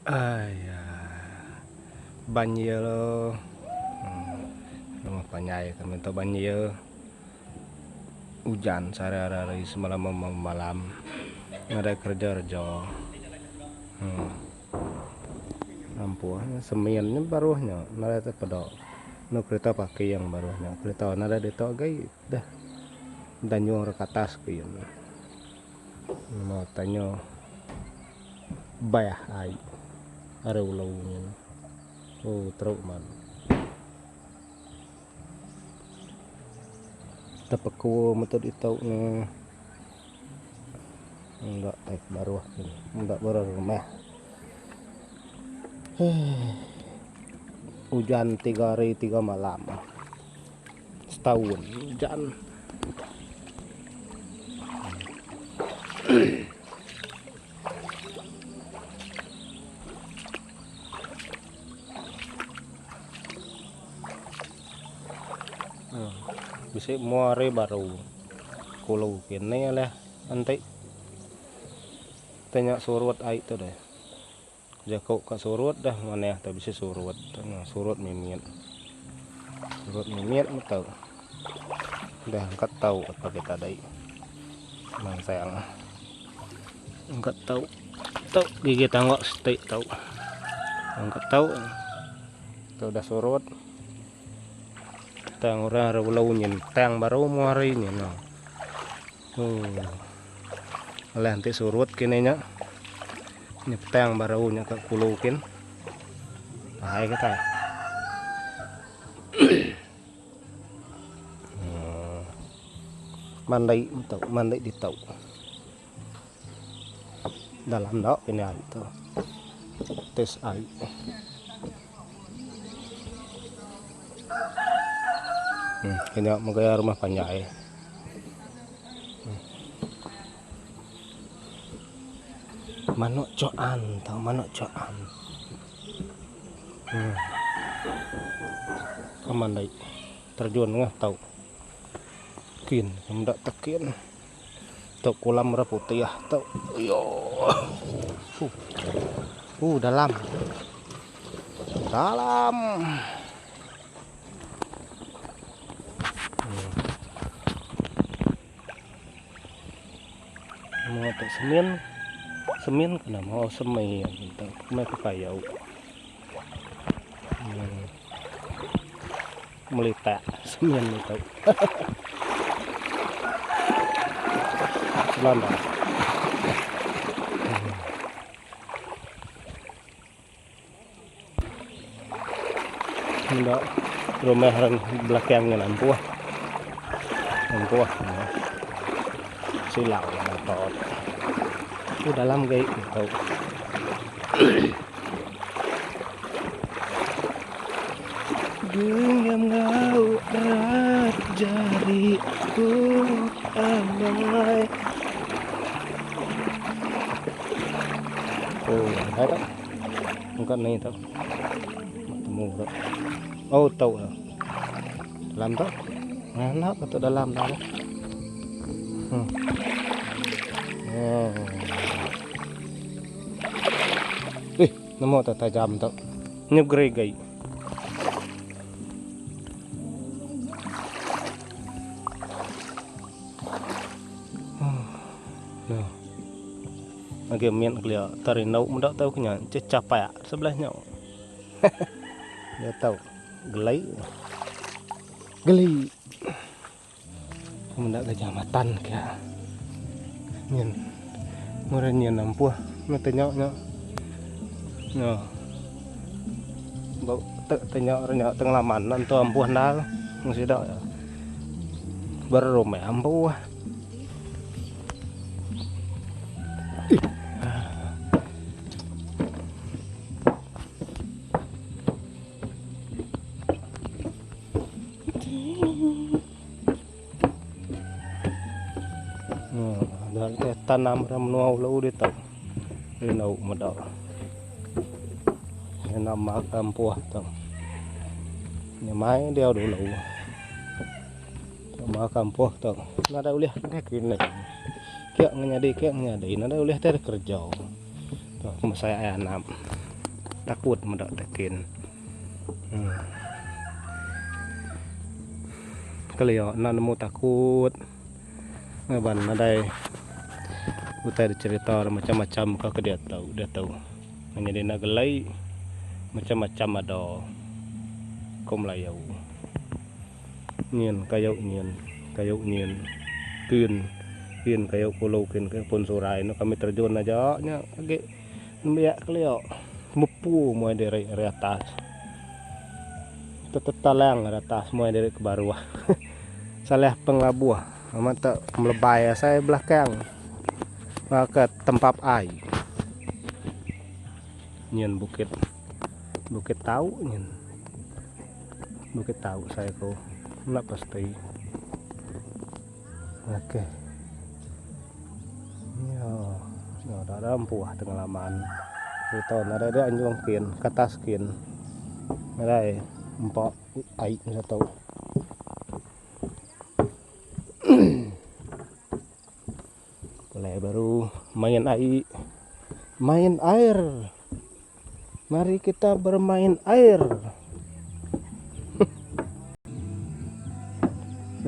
Ya, banjir rumah panyai kami itu banjir hujan sehari-hari semalam malam ada kerja lampunya semennya barunya nada pedok no kereta pakai yang barunya kereta nada detok gai dah dan nyuang ke atas kuyen mau tanya bayah ai ada ulaunya teruk man tepeku metode itu enggak baru ini enggak baru rumah hujan 3 hari 3 malam setahun hujan. Bisa muari baru kulau kini lah nanti tanya surut air tuh deh jakau ke surut dah mana ya tak bisa surut mimit tahu dah angkat tahu apa kita dai mang sayang angkat tahu gigi tanggok stay tahu angkat tahu tuh udah surut tang orang rebulau nyen tang baru muari ini no oleh nanti surut kini nya nyetang baru nya ke kulukin bahaya kita mandai di tau dalam dok ini itu tes air ini mau gaya rumah panjai manuk coan tahu manuk coan kemandai terjun nggak tahu kin hendak tekin tahu kolam merah putih ya tahu yo dalam mau tak semen kena mau semai gitu mai kepayau melitak semen itu Belanda enggak rumah orang belakangnya lampuah silau motor dalam kayak gitu genggam ngau erat jariku amai ada bukan nih tau ketemu tahu dalam tuh enak atau dalam tahu nemu tak tajam tak nyegregai agak mian kelia tarinau mendak tahu kenya cecapai sebelahnya dia tahu gelai mendak kecamatan kayak mian muranya nampuh metenya bau tanya tenglaman nanti ampuh nal masih dak berumah ampuh dari tanam ramnuau lau di tau rinau medal nama kampuah tang ini mai dia dulu nama kampuah tang nada uliah kini kiak nganyadi nada uliah teh kerja tuh saya anam takut mendak tekin kalian nemu takut ngaban nadai utai cerita macam-macam kau dia tahu hanya dia nak gelai macam-macam ada kau melayau nyen kayu kian kayu pulau kian pun surai no kami terjun aja nya agak membiak kalian mepu mulai dari atas talang atas mulai dari ke bawah salah penglabuh amat tak melebay saya belakang ke tempat air nyen bukit tahu bukit tahu saya kau nak pasti oke ya ada ampuh pengalaman itu ada dia anjung kian kata skin ada empat air satu mulai baru main air mari kita bermain air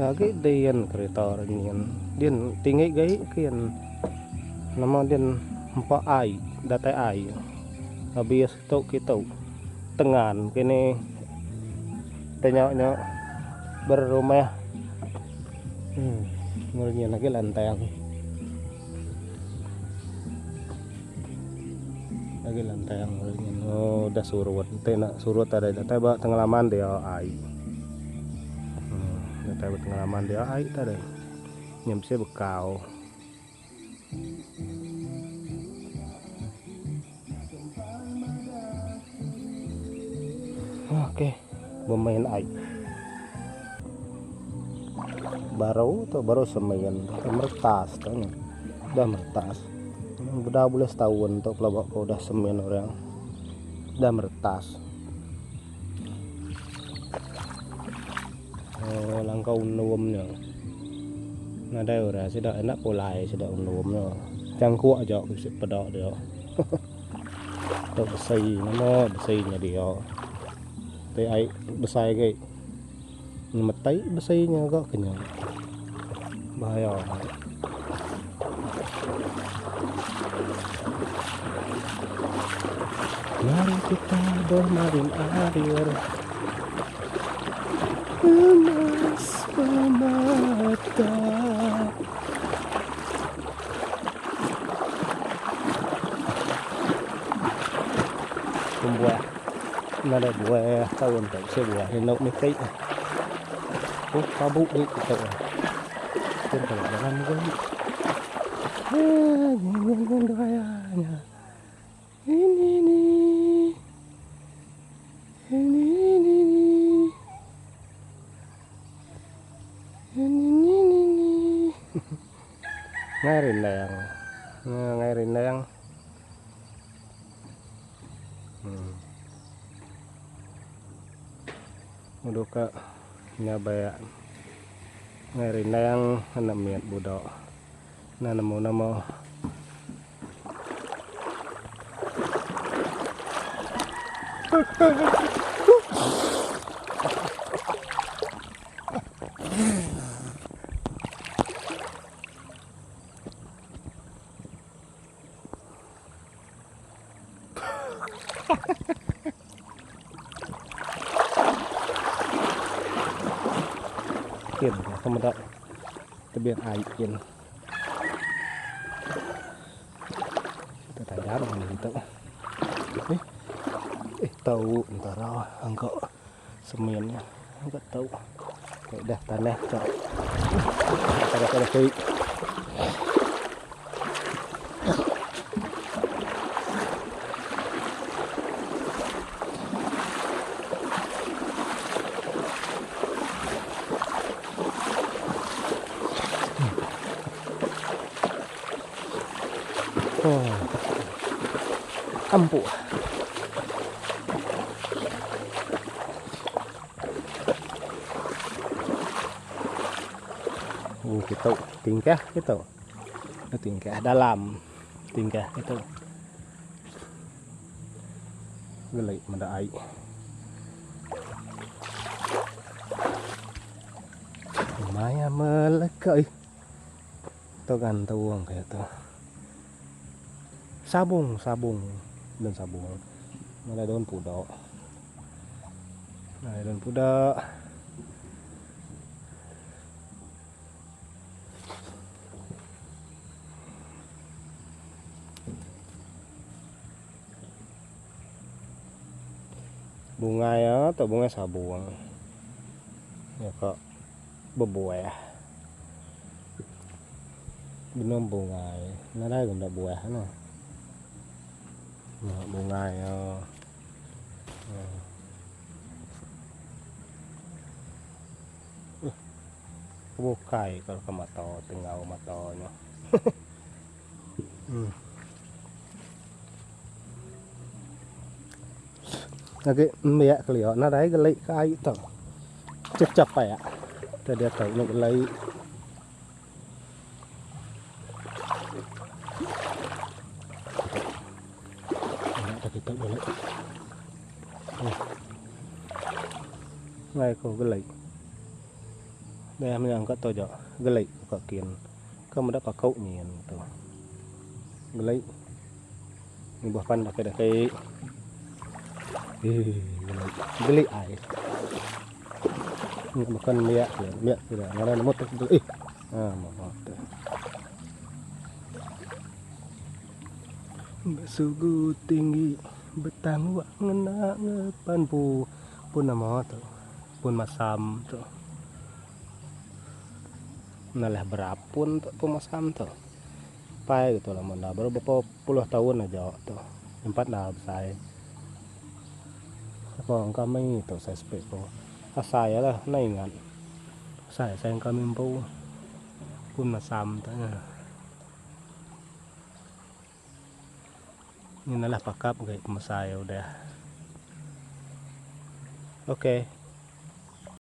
lagi dian kereta orang dian tinggi gay kian nama dian empat ai datai ai habis kita tengan kini tanya berumah ngurnya lagi lantang ngurnya udah surut ada datai bak pengalaman dia ai pengalaman dia air tadi nyampe bekau oke bermain air baru semayan mertas kan udah mertas udah boleh setahun untuk pelabak kau udah semayan orang udah mertas langkau nuamnya nada ora sudah enak pulai sudah nuamnya cangkuk aja bisa pedok dia tak besainya dia teh ai besai gay metai besainya agak kenyang bahaya mari kita bermain air emas mata buah nada buah tahun tak sebuah hendak mikir kabuk ni kita pun kalau jalan gini jangan doanya ini ngay rinayang udah ke nyabaya ngay rinayang anamiat budok namo kian kemudian tebiar air kian kita tajam gitu tahu antara angkau semennya enggak tahu kayak dah tanah cok ada kayak ampuh kita tingkah dalam tingkah itu Gelai mendai. Lumayan melekai. Tuh kan tuang kayak tuh. Sabung dan sabung. Ada daun pudak. Ada daun pudak. Bunga ya, atau bunga sabung. Ya kok berbuah. Belum bunga. Nó đây cũng đã buah nó. Bunga ya. Bukai kalau ke mata, tinggal matanya. Cái mẹ liệu nó đấy cái lấy cái tao chập phải ạ. Tôi để tao nó lấy kita balik. Ngay ko gelai. Đây em yang to jo gelai ko kian. Ko mo da pa kau nyen to. Gelai. Ni buah pan pakai gelai ai. Ini makan minyak sudah. Mana nemu tu. Maaf. Sugu tinggi betang wak ngena ngepan pun nama tu pun masam tu nalah berapun tu pun masam tu pai gitu lah mana berapa puluh tahun aja tu empat dah besar apa kami tu saya spek ko saya lah naingan saya kami pun masam tu ini lah pakap kayak saya udah. Oke.